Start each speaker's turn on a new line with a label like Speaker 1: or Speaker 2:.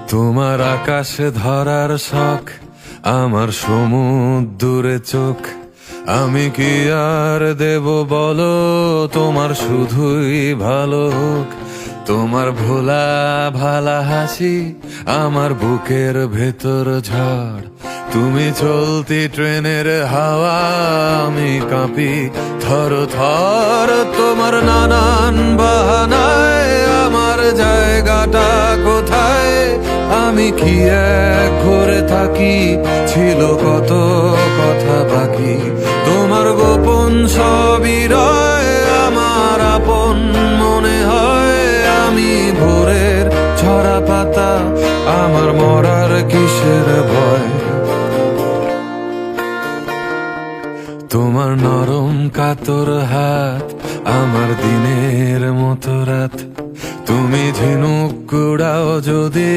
Speaker 1: তোমার আকাশে ধরার শখ, আমার সমুদ্রে চোখ। আমি কি আর দেব বলো, তোমার শুধুই ভালো হোক। তোমার ভোলা ভালা হাসি আমার বুকের ভেতর ঝড়। তুমি চলতি ট্রেনের হাওয়া, আমি কাঁপি থর থর। তোমার নানান বাহানায় আমার জায়গাটা কোথায়? আমি কি এক ঘরে থাকি, ছিল কত কথা বাকি। তোমার গোপন সবই রয় আমার আপন মনে হয়। আমি ভোরের ছড়া পাতা, আমার মরার কিসের ভয়? তোমার নরম কাতর হাত আমার দিনের মতো রাত। তুমি ঝিনুক কুড়াও যদি